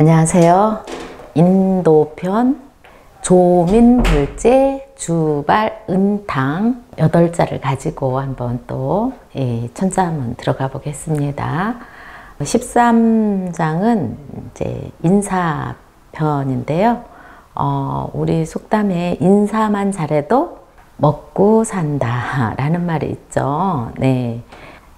안녕하세요. 인도편 조민불제 주발 은탕 8자를 가지고 한번 또 천자 한번 들어가 보겠습니다. 13장은 이제 인사편인데요. 우리 속담에 인사만 잘해도 먹고 산다 라는 말이 있죠. 네.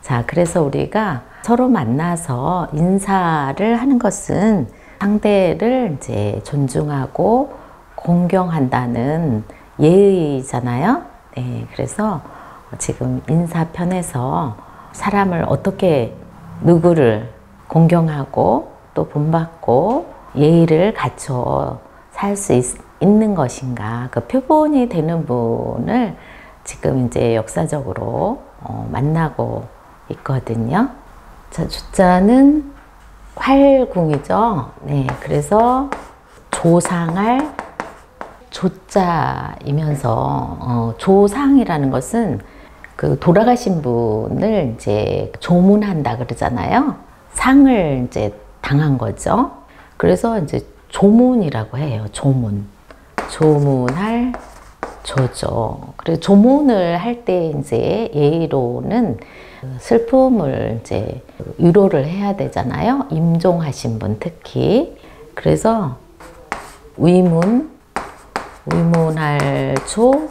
자, 그래서 우리가 서로 만나서 인사를 하는 것은 상대를 이제 존중하고 공경한다는 예의잖아요. 네, 그래서 지금 인사편에서 사람을 어떻게 누구를 공경하고 또 본받고 예의를 갖춰 살 수 있는 것인가, 그 표본이 되는 분을 지금 이제 역사적으로 만나고 있거든요. 자, 주자는 활궁이죠. 네, 그래서 조상할 조자이면서 조상이라는 것은 그 돌아가신 분을 이제 조문한다 그러잖아요. 상을 이제 당한 거죠. 그래서 이제 조문이라고 해요. 조문. 조문할 조죠. 그리고 조문을 할 때 이제 예의로는 슬픔을 이제 위로를 해야 되잖아요. 임종하신 분 특히. 그래서 위문할 조,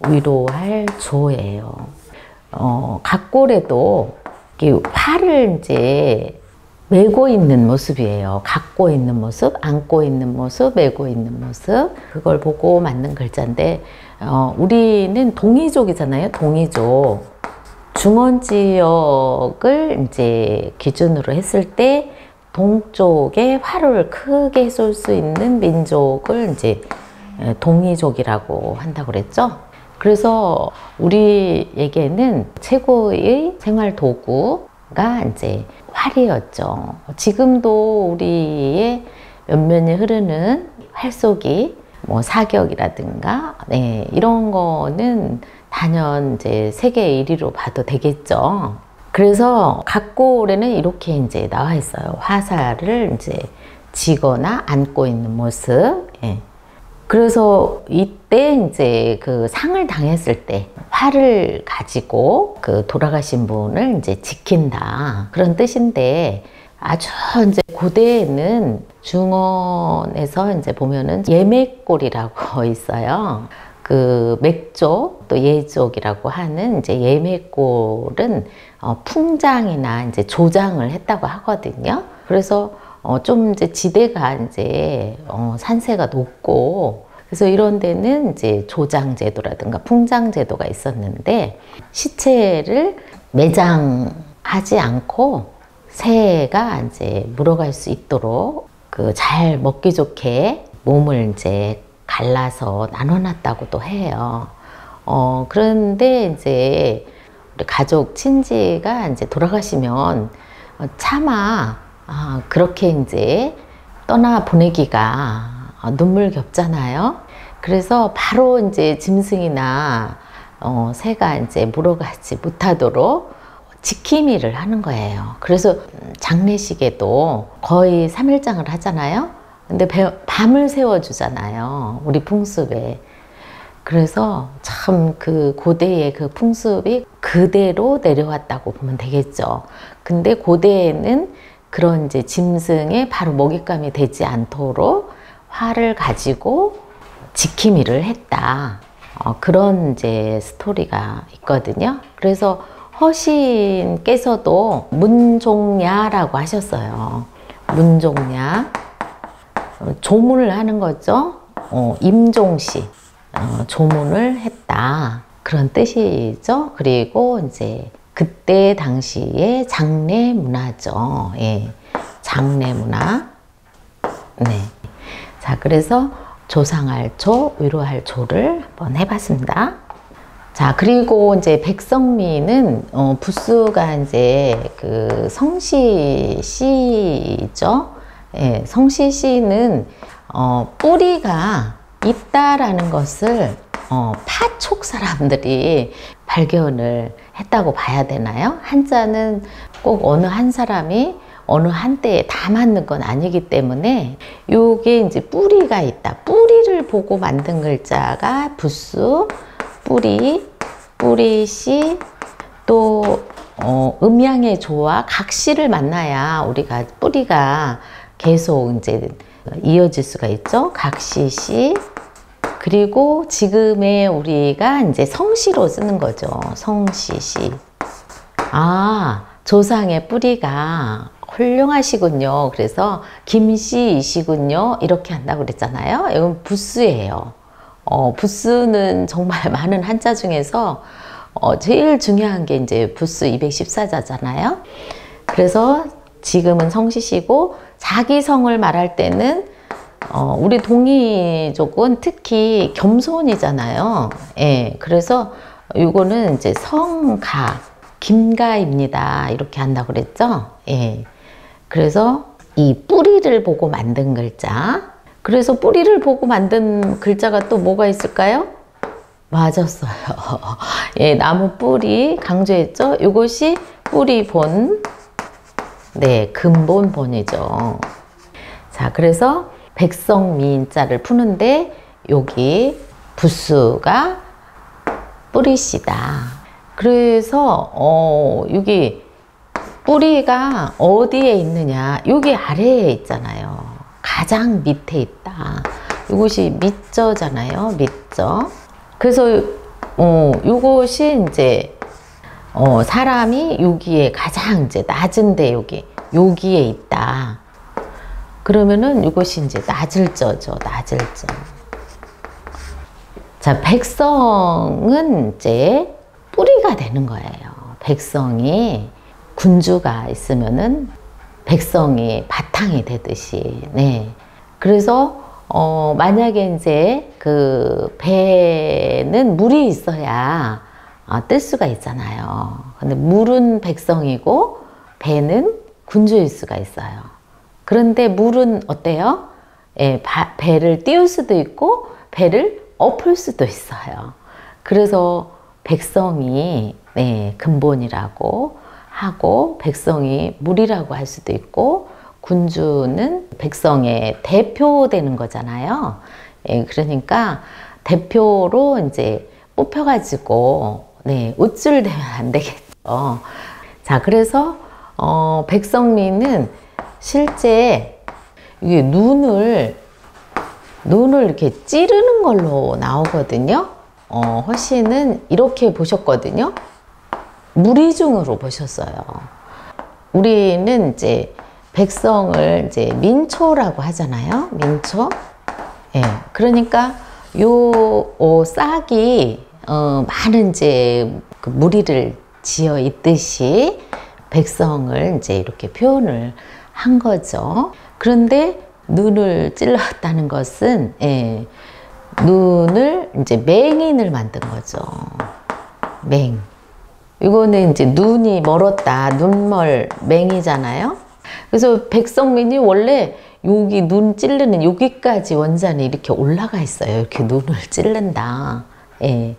위로할 조예요. 각골에도 활을 이제 메고 있는 모습이에요. 갖고 있는 모습, 안고 있는 모습, 메고 있는 모습. 그걸 보고 만든 글자인데, 우리는 동이족이잖아요. 동이족. 중원 지역을 이제 기준으로 했을 때 동쪽에 활을 크게 쏠 수 있는 민족을 이제 동이족이라고 한다고 그랬죠. 그래서 우리에게는 최고의 생활 도구가 이제 활이었죠. 지금도 우리의 면면에 흐르는 활쏘기, 뭐 사격이라든가, 네, 이런 거는 단연 이제 세계 1위로 봐도 되겠죠. 그래서 각골에는 이렇게 이제 나와 있어요. 화살을 이제 쥐거나 안고 있는 모습. 예. 그래서 이때 이제 그 상을 당했을 때 활을 가지고 그 돌아가신 분을 이제 지킨다, 그런 뜻인데, 아주 이제 고대에는 중원에서 이제 보면은 예맥골이라고 있어요. 그 맥족 또 예족이라고 하는 이제 예맥골은 풍장이나 이제 조장을 했다고 하거든요. 그래서 좀 이제 지대가 이제 산세가 높고, 그래서 이런 데는 이제 조장제도라든가 풍장제도가 있었는데, 시체를 매장하지 않고 새가 이제 물어갈 수 있도록 그 잘 먹기 좋게 몸을 이제 갈라서 나눠놨다고도 해요. 그런데 이제 우리 가족 친지가 이제 돌아가시면 차마 그렇게 이제 떠나 보내기가 눈물겹잖아요. 그래서 바로 이제 짐승이나 새가 이제 물어가지 못하도록 지킴이를 하는 거예요. 그래서 장례식에도 거의 3일장을 하잖아요. 근데 밤을 세워주잖아요. 우리 풍습에. 그래서 참 그 고대의 그 풍습이 그대로 내려왔다고 보면 되겠죠. 근데 고대에는 그런 이제 짐승에 바로 먹잇감이 되지 않도록 활을 가지고 지킴이를 했다. 그런 이제 스토리가 있거든요. 그래서 허신께서도 문종야라고 하셨어요. 문종야. 조문을 하는 거죠. 임종시. 조문을 했다, 그런 뜻이죠. 그리고 이제 그때 당시에 장례 문화죠. 예. 장례 문화. 네. 자, 그래서 조상할 조, 위로할 조를 한번 해봤습니다. 자, 그리고 이제 백성미는 부수가 이제 그 성시시죠. 예, 성시시는 뿌리가 있다라는 것을 파촉 사람들이 발견을 했다고 봐야 되나요? 한자는 꼭 어느 한 사람이 어느 한때에 다 맞는 건 아니기 때문에 요게 이제 뿌리가 있다. 뿌리를 보고 만든 글자가 부수, 뿌리, 뿌리씨, 또 음양의 조와 각시를 만나야 우리가 뿌리가 계속 이제 이어질 수가 있죠. 각시시. 그리고 지금의 우리가 이제 성시로 쓰는 거죠. 성시시. 아, 조상의 뿌리가 훌륭하시군요. 그래서 김씨이시군요. 이렇게 한다고 그랬잖아요. 이건 부수예요. 부수는 정말 많은 한자 중에서 제일 중요한 게 이제 부수 214자잖아요. 그래서 지금은 성시시고 자기 성을 말할 때는 우리 동이족은 특히 겸손이잖아요. 예, 그래서 이거는 이제 성가, 김가입니다. 이렇게 한다고 그랬죠. 예, 그래서 이 뿌리를 보고 만든 글자. 그래서 뿌리를 보고 만든 글자가 또 뭐가 있을까요? 맞았어요. 예, 나무 뿌리 강조했죠. 이것이 뿌리본, 네, 근본본이죠. 자, 그래서 백성미인자를 푸는데 여기 부수가 뿌리시다. 그래서 여기 뿌리가 어디에 있느냐? 여기 아래에 있잖아요. 가장 밑에 있다. 이것이 밑저잖아요. 밑저. 그래서 이것이 이제 사람이 여기에 가장 이제 낮은데 여기에 있다. 그러면은 이것이 이제 낮을 저죠. 낮을 저. 자, 백성은 이제 뿌리가 되는 거예요. 백성이 군주가 있으면은 백성이 바탕이 되듯이. 네. 그래서 만약에 이제 그 배는 물이 있어야 뜰 수가 있잖아요. 근데 물은 백성이고 배는 군주일 수가 있어요. 그런데 물은 어때요? 예, 배를 띄울 수도 있고 배를 엎을 수도 있어요. 그래서 백성이 네, 근본이라고 하고 백성이 물이라고 할 수도 있고 군주는 백성의 대표되는 거잖아요. 예, 그러니까 대표로 이제 뽑혀가지고 네, 우쭐대면 안 되겠죠. 자, 그래서 백성미는 실제 이게 눈을 이렇게 찌르는 걸로 나오거든요. 허씨는 이렇게 보셨거든요. 무리중으로 보셨어요. 우리는 이제 백성을 이제 민초라고 하잖아요. 민초. 예. 그러니까 요 싹이 많은 이제 그 무리를 지어 있듯이 백성을 이제 이렇게 표현을 한 거죠. 그런데 눈을 찔렀다는 것은 예, 눈을 이제 맹인을 만든 거죠. 맹. 이거는 이제 눈이 멀었다. 눈멀 맹이잖아요. 그래서 백성민이 원래 여기 눈 찌르는 여기까지 원산이 이렇게 올라가 있어요. 이렇게 눈을 찌른다. 예.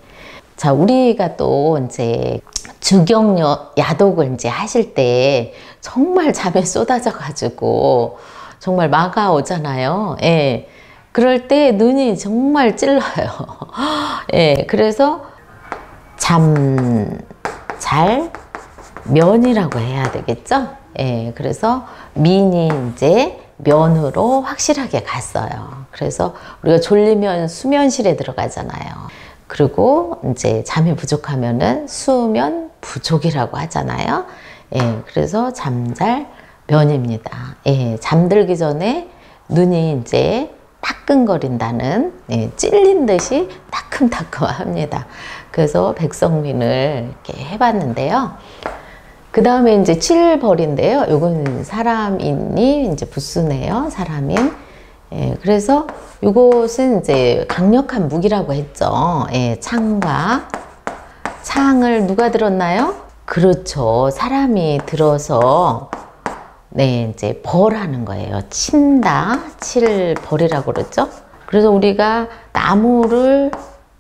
자, 우리가 또 이제 주경력 야독을 이제 하실 때 정말 잠에 쏟아져 가지고 정말 마가 오잖아요. 예. 그럴 때 눈이 정말 찔러요. 예. 그래서 잘 면이라고 해야 되겠죠? 예. 그래서 민이 이제 면으로 확실하게 갔어요. 그래서 우리가 졸리면 수면실에 들어가잖아요. 그리고 이제 잠이 부족하면은 수면 부족이라고 하잖아요. 예, 그래서 잠잘 면입니다. 예, 잠들기 전에 눈이 이제 따끔거린다는, 예, 찔린 듯이 따끔따끔합니다. 그래서 백성민을 이렇게 해봤는데요. 그 다음에 이제 7벌인데요. 요거는 사람인이 이제 부수네요. 사람인. 예, 그래서 이것은 이제 강력한 무기라고 했죠. 예, 창을 누가 들었나요? 그렇죠. 사람이 들어서 네, 이제 벌하는 거예요. 친다. 칠 벌이라고 그랬죠. 그래서 우리가 나무를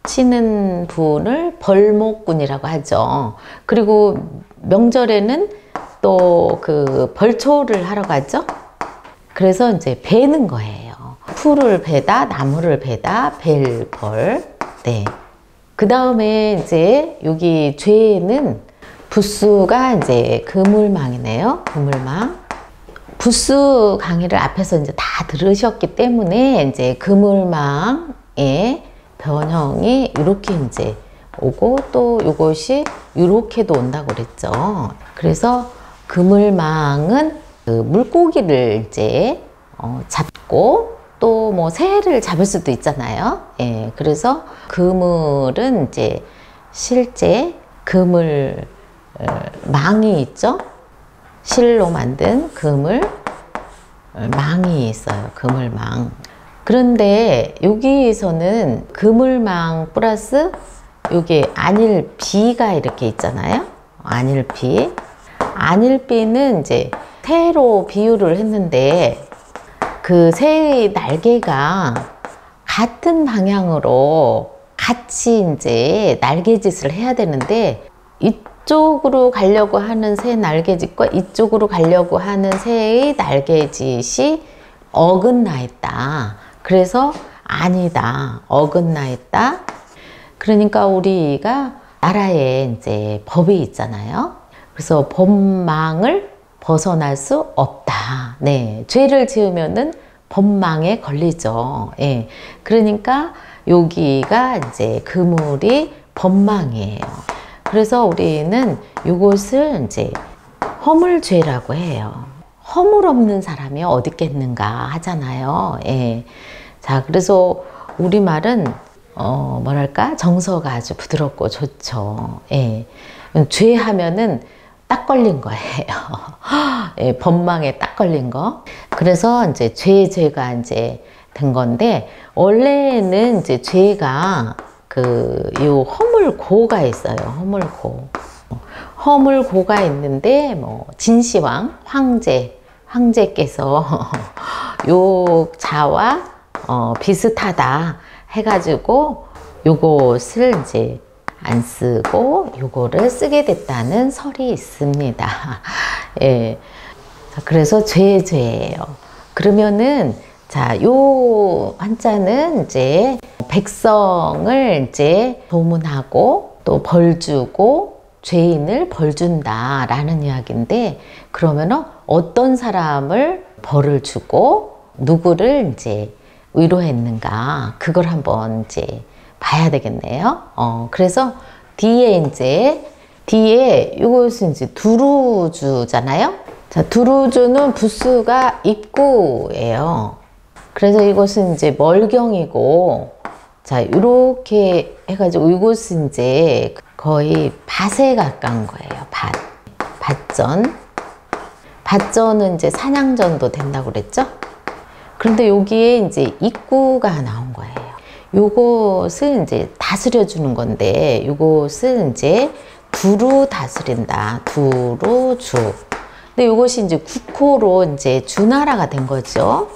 치는 분을 벌목꾼이라고 하죠. 그리고 명절에는 또 그 벌초를 하러 가죠. 그래서 이제 베는 거예요. 풀을 베다, 나무를 베다, 벨 벌. 네. 그 다음에 이제 여기 죄에는 부수가 이제 그물망이네요. 그물망. 부수 강의를 앞에서 이제 다 들으셨기 때문에 이제 그물망의 변형이 이렇게 이제 오고 또 이것이 이렇게도 온다고 그랬죠. 그래서 그물망은 그 물고기를 이제 잡고 또 뭐 새를 잡을 수도 있잖아요. 예, 그래서 그물은 이제 실제 그물 망이 있죠. 실로 만든 그물 망이 있어요. 그물망. 그런데 여기에서는 그물망 플러스 요게 안일비가 이렇게 있잖아요. 안일비. 안일비는 이제 새로 비유를 했는데 그 새의 날개가 같은 방향으로 같이 이제 날개짓을 해야 되는데 이쪽으로 가려고 하는 새 날개짓과 이쪽으로 가려고 하는 새의 날개짓이 어긋나 있다. 그래서 아니다. 어긋나 있다. 그러니까 우리가 나라에 이제 법이 있잖아요. 그래서 법망을 벗어날 수 없다. 네. 죄를 지으면은 법망에 걸리죠. 예. 그러니까 여기가 이제 그물이 법망이에요. 그래서 우리는 이것을 이제 허물죄라고 해요. 허물 없는 사람이 어디 있겠는가 하잖아요. 예. 자, 그래서 우리말은 뭐랄까 정서가 아주 부드럽고 좋죠. 예. 죄 하면은 딱 걸린 거예요. 예, 법망에 딱 걸린 거. 그래서 이제 죄가 이제 된 건데 원래는 이제 죄가 요 허물고가 있어요. 허물고가 있는데 뭐 진시황 황제께서 요 자와 비슷하다 해가지고 요것을 이제 안 쓰고 요거를 쓰게 됐다는 설이 있습니다. 예. 그래서 죄예요. 그러면은 자, 요 한자는 이제 백성을 이제 도문하고 또 벌 주고 죄인을 벌 준다라는 이야기인데 그러면은 어떤 사람을 벌을 주고 누구를 이제 위로했는가 그걸 한번 이제 봐야 되겠네요. 그래서 뒤에 이것은 이제 두루주잖아요. 자, 두루주는 부수가 입구예요. 그래서 이것은 이제 멀경이고, 자, 이렇게 해가지고 이것은 이제 거의 밭에 가까운 거예요. 밭전은 이제 사냥전도 된다고 그랬죠? 그런데 여기에 이제 입구가 나온 거예요. 요것은 이제 다스려 주는 건데 요것은 이제 두루 다스린다. 두루주. 근데 요것이 이제 국호로 이제 주나라가 된 거죠.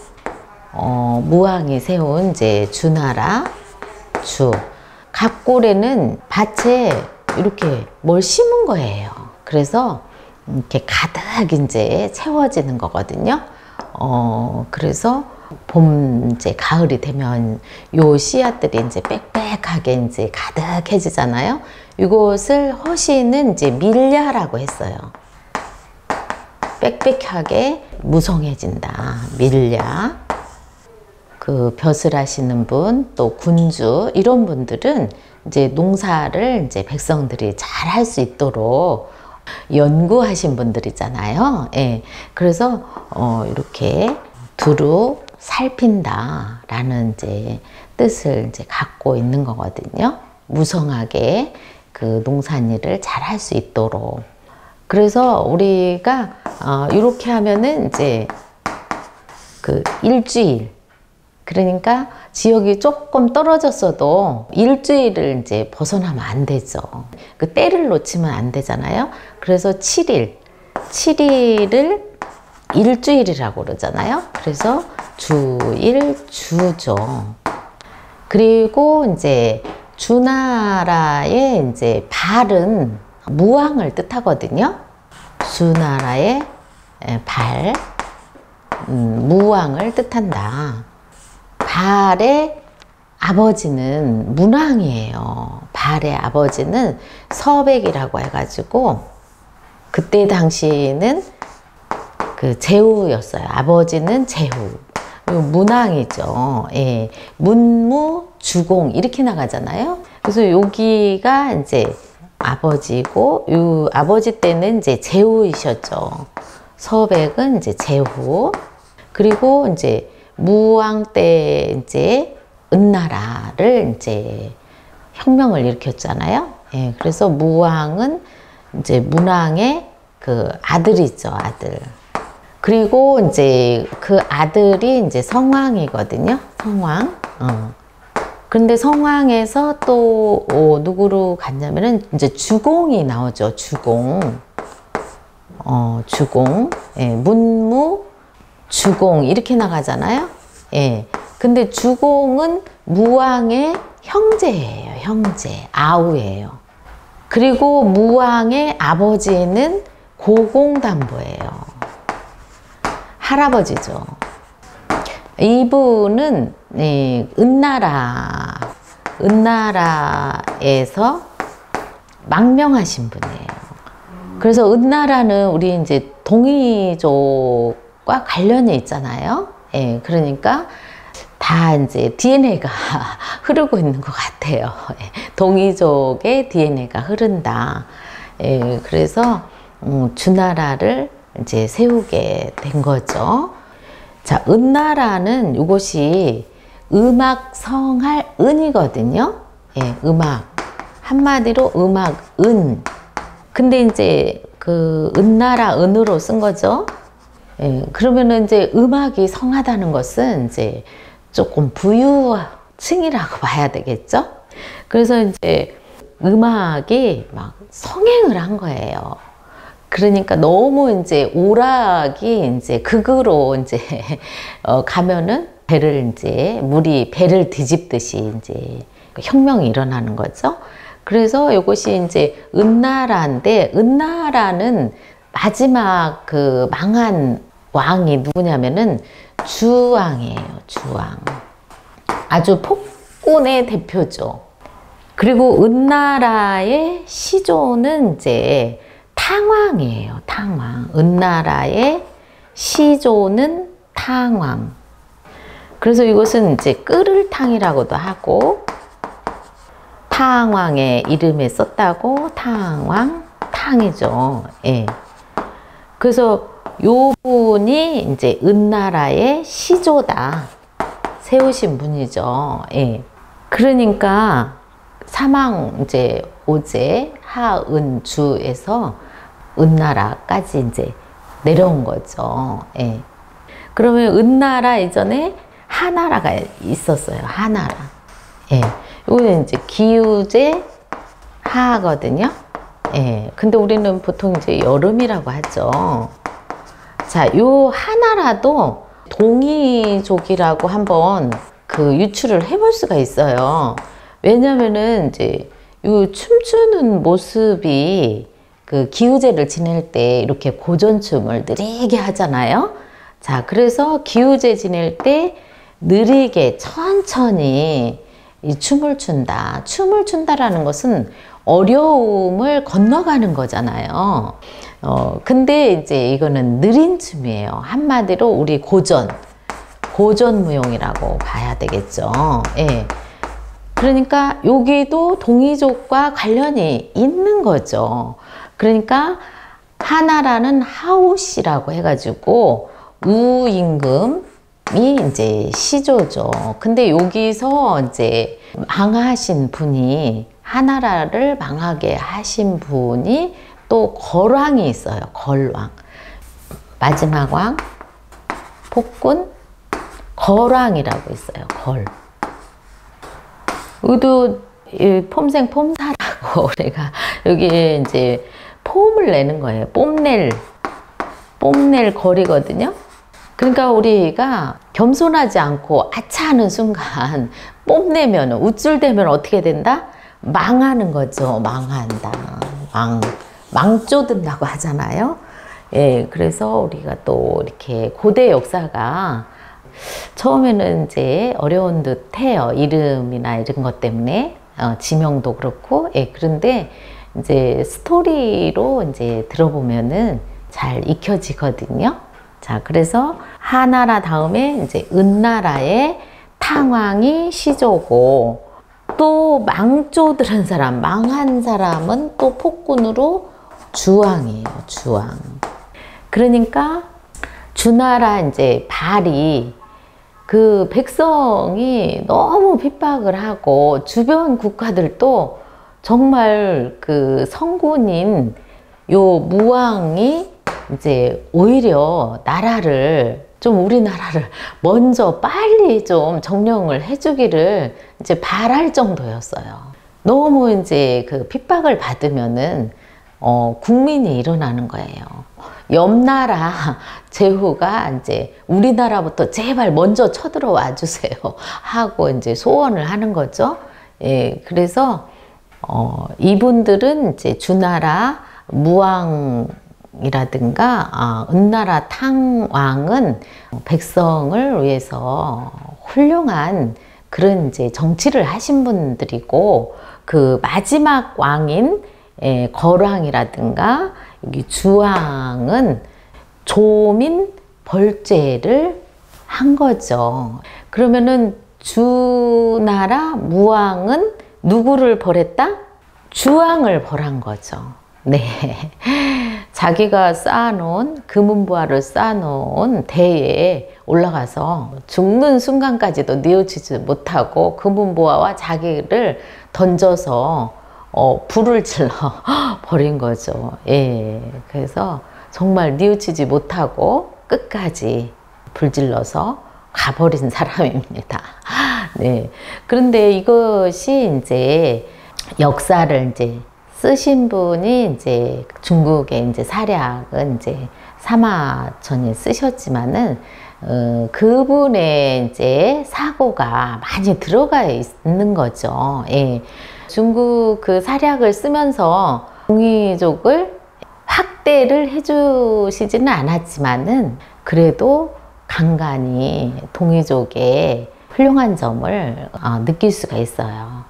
무왕이 세운 이제 주나라 주. 갑골에는 밭에 이렇게 뭘 심은 거예요. 그래서 이렇게 가득 이제 채워지는 거거든요. 그래서 봄 이제 가을이 되면 요 씨앗들이 이제 빽빽하게 이제 가득해지잖아요. 이것을 허시는 이제 밀야라고 했어요. 빽빽하게 무성해진다. 밀야. 그 벼슬 하시는 분, 또 군주 이런 분들은 이제 농사를 이제 백성들이 잘 할 수 있도록 연구하신 분들이잖아요. 예. 그래서 이렇게 두루 살핀다 라는 이제 뜻을 이제 갖고 있는 거거든요. 무성하게 그 농산일을 잘 할 수 있도록. 그래서 우리가 이렇게 하면은 이제 그 일주일, 그러니까 지역이 조금 떨어졌어도 일주일을 이제 벗어나면 안 되죠. 그 때를 놓치면 안 되잖아요. 그래서 7일을 일주일이라고 그러잖아요. 그래서 주일, 주죠. 그리고 이제 주나라의 이제 발은 무왕을 뜻하거든요. 주나라의 발, 무왕을 뜻한다. 발의 아버지는 문왕이에요. 발의 아버지는 서백이라고 해가지고 그때 당시에는 그 제후였어요. 아버지는 제후. 문왕이죠. 예. 문무, 주공 이렇게 나가잖아요. 그래서 여기가 이제 아버지고, 요 아버지 때는 이제 제후이셨죠. 서백은 이제 제후. 그리고 이제 무왕 때 이제 은나라를 이제 혁명을 일으켰잖아요. 예. 그래서 무왕은 이제 문왕의 그 아들이죠, 아들. 그리고 이제 그 아들이 이제 성왕이거든요. 성왕. 그런데 성왕에서 또 누구로 갔냐면은 이제 주공이 나오죠. 주공. 주공. 예, 문무, 주공 이렇게 나가잖아요. 예. 근데 주공은 무왕의 형제예요. 형제. 아우예요. 그리고 무왕의 아버지는 고공담보예요. 할아버지죠. 이분은 은나라에서 망명하신 분이에요. 그래서 은나라는 우리 이제 동이족과 관련이 있잖아요. 예, 그러니까 다 이제 DNA가 흐르고 있는 것 같아요. 예, 동이족의 DNA가 흐른다. 예, 그래서 주나라를 이제 세우게 된 거죠. 자, 은나라는 이것이 음악 성할 은이거든요. 예, 음악. 한마디로 음악 은. 근데 이제 그 은나라 은으로 쓴 거죠. 예, 그러면은 이제 음악이 성하다는 것은 이제 조금 부유층이라고 봐야 되겠죠. 그래서 이제 음악이 막 성행을 한 거예요. 그러니까 너무 이제 오락이 이제 극으로 이제 가면은 물이 배를 뒤집듯이 이제 혁명이 일어나는 거죠. 그래서 이것이 이제 은나라인데, 은나라는 마지막 그 망한 왕이 누구냐면은 주왕이에요. 주왕. 아주 폭군의 대표죠. 그리고 은나라의 시조는 이제 탕왕이에요. 탕왕. 은나라의 시조는 탕왕. 그래서 이것은 이제 끓을 탕이라고도 하고, 탕왕의 이름에 썼다고 탕왕, 탕이죠. 예. 그래서 요 분이 이제 은나라의 시조다. 세우신 분이죠. 예. 그러니까 사망 이제 오제 하은주에서 은나라까지 이제 내려온 거죠. 예. 그러면 은나라 이전에 하나라가 있었어요. 하나라. 예. 이거는 이제 기우제 하거든요. 예. 근데 우리는 보통 이제 여름이라고 하죠. 자, 요 하나라도 동이족이라고 한번 그 유추를 해볼 수가 있어요. 왜냐면은 이제 요 춤추는 모습이 그 기우제를 지낼 때 이렇게 고전춤을 느리게 하잖아요. 자, 그래서 기우제 지낼 때 느리게 천천히 이 춤을 춘다. 춤을 춘다라는 것은 어려움을 건너가는 거잖아요. 근데 이제 이거는 느린 춤이에요. 한마디로 우리 고전무용이라고 봐야 되겠죠. 예. 그러니까 여기도 동이족과 관련이 있는 거죠. 그러니까 하나라는 하우시라고 해가지고 우임금이 이제 시조죠. 근데 여기서 이제 망하신 분이, 하나라를 망하게 하신 분이 또 걸왕이 있어요. 걸왕. 마지막 왕, 폭군, 걸왕이라고 있어요. 걸. 여기도 폼생 폼사라고 우리가 여기 이제 폼을 내는 거예요. 뽐낼 거리거든요. 그러니까 우리가 겸손하지 않고 아차 하는 순간 뽐내면, 우쭐대면 어떻게 된다? 망하는 거죠. 망한다. 망조든다고 하잖아요. 예, 그래서 우리가 또 이렇게 고대 역사가 처음에는 이제 어려운 듯 해요. 이름이나 이런 것 때문에. 지명도 그렇고. 예, 그런데 이제 스토리로 이제 들어보면은 잘 익혀지거든요. 자, 그래서 하나라 다음에 이제 은나라의 탕왕이 시조고, 또 망조 들은 사람, 망한 사람은 또 폭군으로 주왕이에요. 주왕. 그러니까 주나라 이제 발이 그 백성이 너무 핍박을 하고, 주변 국가들도 정말 그 성군인 요 무왕이 이제 오히려 나라를 좀, 우리나라를 먼저 빨리 좀 정령을 해주기를 이제 바랄 정도였어요. 너무 이제 그 핍박을 받으면은 국민이 일어나는 거예요. 옆나라 제후가 이제 우리나라부터 제발 먼저 쳐들어와 주세요 하고 이제 소원을 하는 거죠. 예, 그래서 이분들은 이제 주나라 무왕이라든가 은나라 탕왕은 백성을 위해서 훌륭한 그런 이제 정치를 하신 분들이고, 그 마지막 왕인 거왕이라든가 여기 주왕은 조민 벌죄를 한 거죠. 그러면은 주나라 무왕은 누구를 벌했다? 주왕을 벌한 거죠. 네. 자기가 쌓아놓은, 금은부화를 쌓아놓은 대에 올라가서 죽는 순간까지도 뉘우치지 못하고 금은부화와 자기를 던져서 불을 질러 버린 거죠. 예. 그래서 정말 뉘우치지 못하고 끝까지 불질러서 가버린 사람입니다. 네. 그런데 이것이 이제 역사를 이제 쓰신 분이 이제 중국의 이제 사략은 이제 사마천이 쓰셨지만은 그분의 이제 사고가 많이 들어가 있는 거죠. 예. 중국 그 사략을 쓰면서 동이족을 확대를 해주시지는 않았지만은 그래도 간간히 동이족의 훌륭한 점을 느낄 수가 있어요.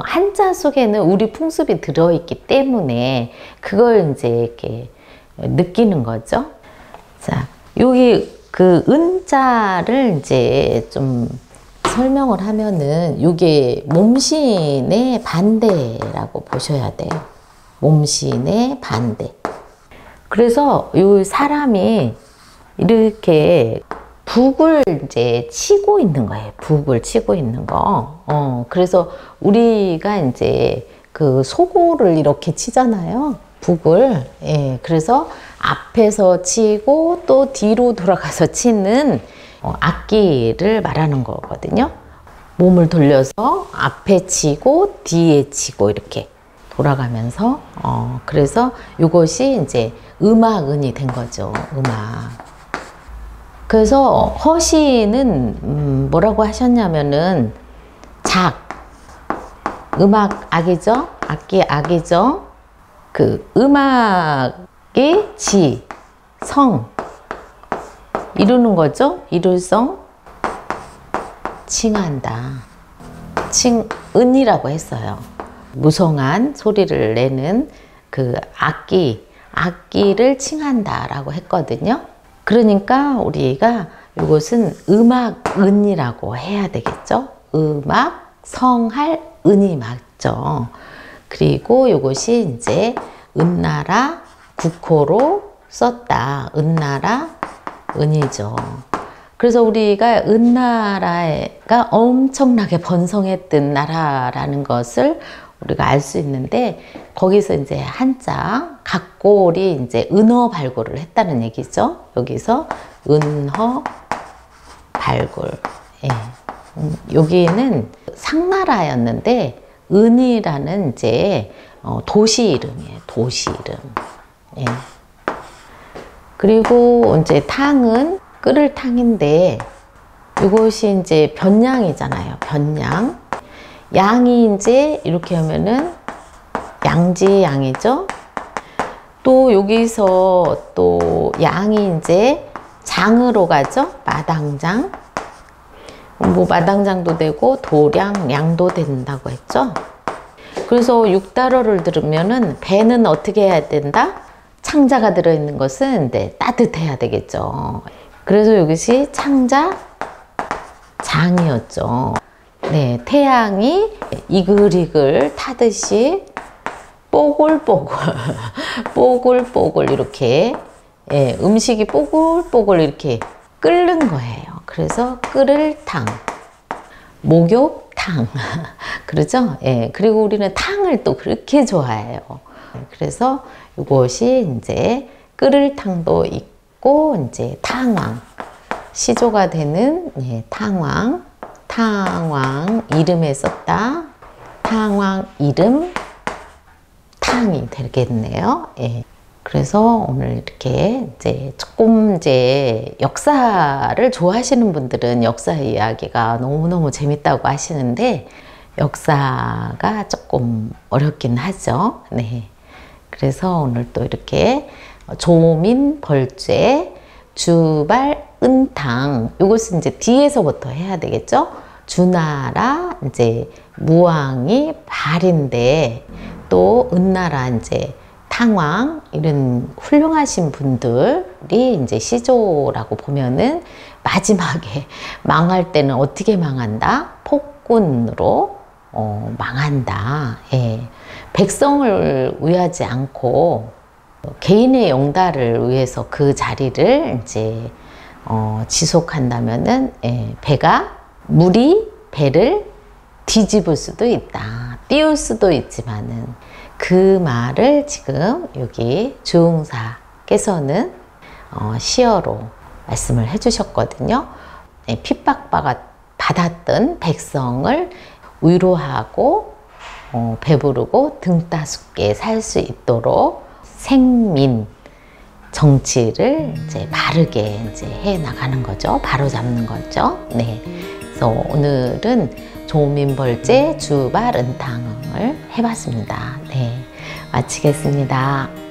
한자 속에는 우리 풍습이 들어있기 때문에 그걸 이제 이렇게 느끼는 거죠. 자, 여기 그 은자를 이제 좀 설명을 하면은 이게 몸신의 반대라고 보셔야 돼요. 몸신의 반대. 그래서 이 사람이 이렇게 북을 이제 치고 있는 거예요. 북을 치고 있는 거. 그래서 우리가 이제 그 소고를 이렇게 치잖아요. 북을. 예. 그래서 앞에서 치고 또 뒤로 돌아가서 치는 악기를 말하는 거거든요. 몸을 돌려서 앞에 치고 뒤에 치고 이렇게 돌아가면서 그래서 이것이 이제 음악은이 된 거죠. 음악. 그래서 허시는 뭐라고 하셨냐면은 음악 악이죠. 악기 악이죠. 그 음악의 성 이루는 거죠. 이룰성 칭한다. 은이라고 했어요. 무성한 소리를 내는 그 악기를 칭한다 라고 했거든요. 그러니까 우리가 이것은 음악은이라고 해야 되겠죠. 음악, 성할 은이 맞죠. 그리고 이것이 이제 은나라 국호로 썼다. 은나라 은이죠. 그래서 우리가 은나라가 엄청나게 번성했던 나라라는 것을 우리가 알 수 있는데, 거기서 이제 한자 각골이 이제 은어 발굴을 했다는 얘기죠. 여기서 은허 발굴. 예. 여기는 상나라였는데 은이라는 이제 도시 이름이에요. 도시 이름. 예. 그리고 이제 탕은 끓을 탕인데 이것이 이제 변양이잖아요. 변양. 양이 이제 이렇게 하면은 양지 양이죠. 또 여기서 또 양이 이제 장으로 가죠. 마당장. 뭐 마당장도 되고 도량, 량도 된다고 했죠. 그래서 육달어를 들으면은 배는 어떻게 해야 된다? 창자가 들어있는 것은 따뜻해야 되겠죠. 그래서 이것이 창자 장이었죠. 네, 태양이 이글이글 타듯이 뽀글뽀글 뽀글뽀글 이렇게 음식이 뽀글뽀글 이렇게 끓는 거예요. 그래서 끓을 탕, 목욕탕 그러죠? 그리고 우리는 탕을 또 그렇게 좋아해요. 그래서 이것이 이제 끓을 탕도 있고 이제 탕왕 시조가 되는 탕왕 이름에 썼다. 탕왕 이름 탕이 되겠네요. 그래서 오늘 이렇게 이제 조금 이제 역사를 좋아하시는 분들은 역사 이야기가 너무너무 재밌다고 하시는데 역사가 조금 어렵긴 하죠. 네. 그래서 오늘 또 이렇게 조민 벌죄 주발 은탕 이것은 이제 뒤에서부터 해야 되겠죠. 주나라 이제 무왕이 발인데 또 은나라 이제 탕왕 이런 훌륭하신 분들이 이제 시조라고 보면은 마지막에 망할 때는 어떻게 망한다? 폭군으로 망한다. 백성을 위하지 않고 개인의 영달을 위해서 그 자리를 이제 지속한다면은 물이 배를 뒤집을 수도 있다. 띄울 수도 있지만은 그 말을 지금 여기 주흥사께서는 시어로 말씀을 해주셨거든요. 핍박받았던 백성을 위로하고 배부르고 등 따숩게 살 수 있도록 생민 정치를 이제 바르게 이제 해 나가는 거죠. 바로 잡는 거죠. 네. 그래서 오늘은 조민벌죄 주발은탕을 해봤습니다. 네, 마치겠습니다.